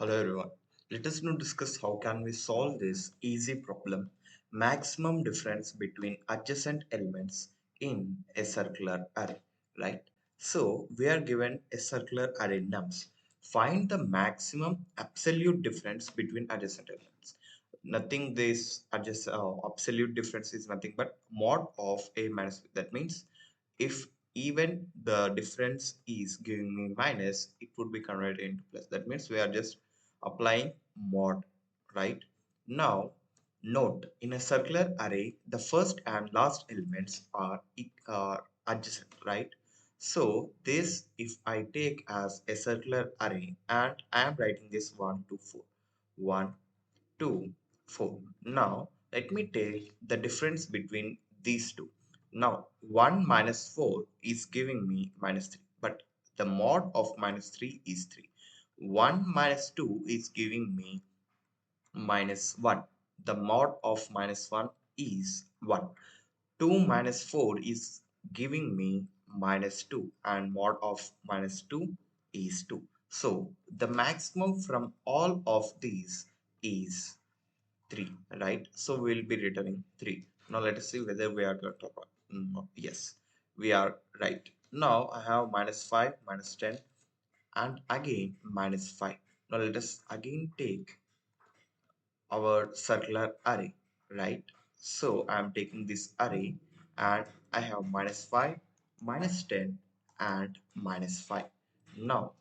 Hello everyone. Let us now discuss how can we solve this easy problem, maximum difference between adjacent elements in a circular array, right? So we are given a circular array nums. Find the maximum absolute difference between adjacent elements. Nothing this absolute difference is nothing but mod of a minus b. That means if even the difference is giving me minus, it would be converted into plus. That means we are just applying mod, right? Now note, in a circular array the first and last elements are adjacent, right? So this, if I take as a circular array and I am writing this 1 to 4, 1 2 4. Now let me take the difference between these two. Now 1 minus 4 is giving me minus 3, but the mod of minus 3 is 3. 1 minus 2 is giving me minus 1. The mod of minus 1 is 1. 2 minus 4 is giving me minus 2, and mod of minus 2 is 2. So the maximum from all of these is 3, right? So we'll be returning 3. Now let us see whether we are going to yes, we are right. Now I have minus 5, minus 10, and again minus 5. Now let us again take our circular array, right? So I'm taking this array and I have minus 5, minus 10, and minus 5. Now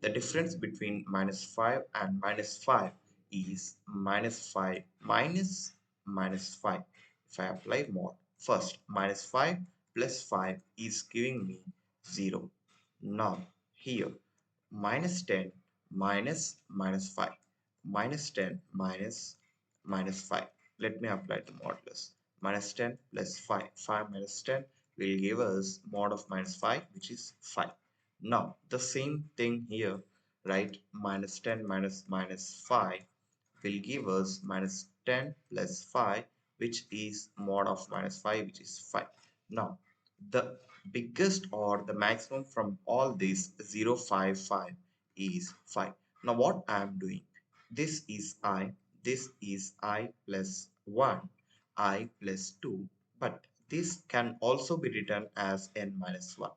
the difference between minus 5 and minus 5 is minus 5 minus minus 5. If I apply mod, first minus 5 plus 5 is giving me 0. Now here minus 10 minus minus 5, minus 10 minus minus 5. Let me apply the modulus. Minus 10 plus 5. 5 minus 10 will give us mod of minus 5, which is 5. Now the same thing here, right? Minus 10 minus minus 5 will give us minus 10 plus 5, which is mod of minus 5, which is 5. Now the biggest or the maximum from all these 0 5 5 is 5. Now what I am doing, this is I, this is I plus 1, I plus 2, but this can also be written as n minus 1.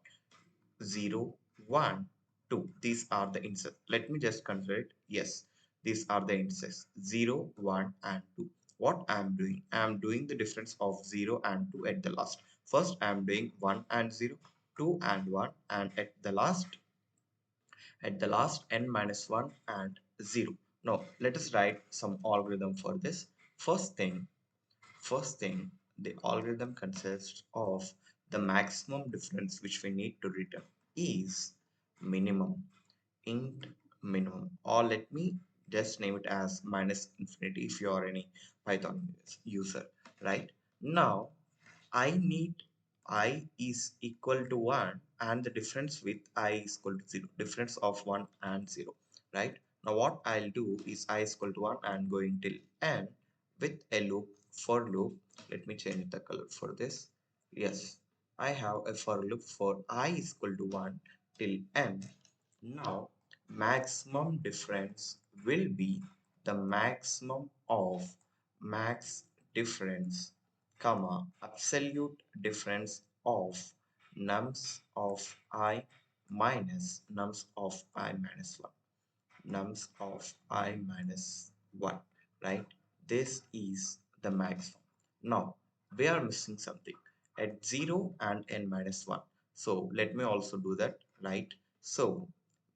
0 1 2, these are the indices. Let me just consider it. Yes, these are the indices 0 1 and 2. What I am doing, I am doing the difference of 0 and 2 at the last. First I am doing 1 and 0, 2 and 1, and at the last n minus 1 and 0. Now let us write some algorithm for this. First thing, the algorithm consists of the maximum difference which we need to return is minimum, int minimum, or let me just name it as minus infinity if you are any Python user, right? Now I need I is equal to 1 and the difference with I is equal to 0, difference of 1 and 0, right? Now what I'll do is I is equal to 1 and going till n with a loop, for loop. Let me change the color for this. Yes, I have a for loop for I is equal to 1 till n. Now maximum difference will be the maximum of max difference comma absolute difference of nums of I minus nums of I minus 1, nums of I minus 1, right? This is the maximum. Now we are missing something at 0 and n minus 1. So let me also do that, right? So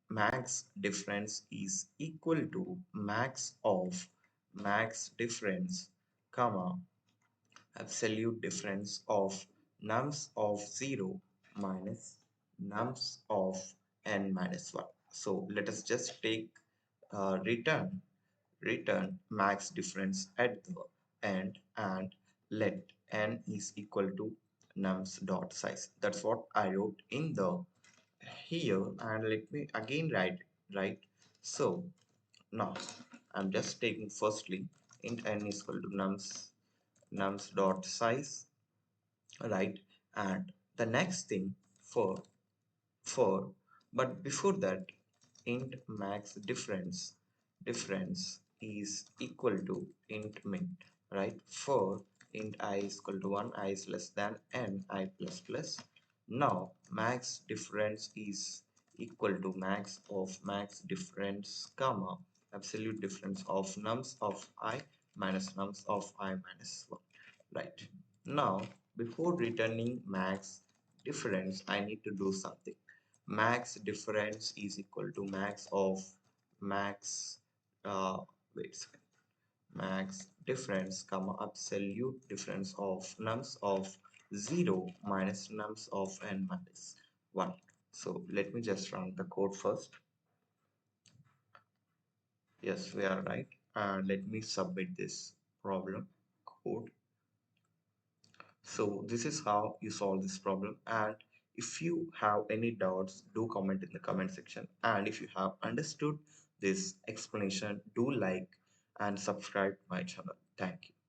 max difference is equal to max of max difference comma absolute difference of nums of 0 minus nums of n minus 1. So let us just take return max difference at the end and let n is equal to nums dot size. That's what I wrote in the here, and let me again write it, right? So now I'm just taking firstly int n is equal to nums dot size, right? And the next thing for but before that, int max difference difference is equal to int min, right? For int I is equal to 1, I is less than n, I plus plus. Now max difference is equal to max difference comma absolute difference of nums of I minus nums of I minus 1, right? Now before returning max difference, I need to do something. Max difference is equal to max of max wait a second, max difference comma absolute difference of nums of 0 minus nums of n minus 1. So let me just run the code first. Yes, we are right. And let me submit this problem code. So this is how you solve this problem. And if you have any doubts, do comment in the comment section. And if you have understood this explanation, do like and subscribe my channel. Thank you.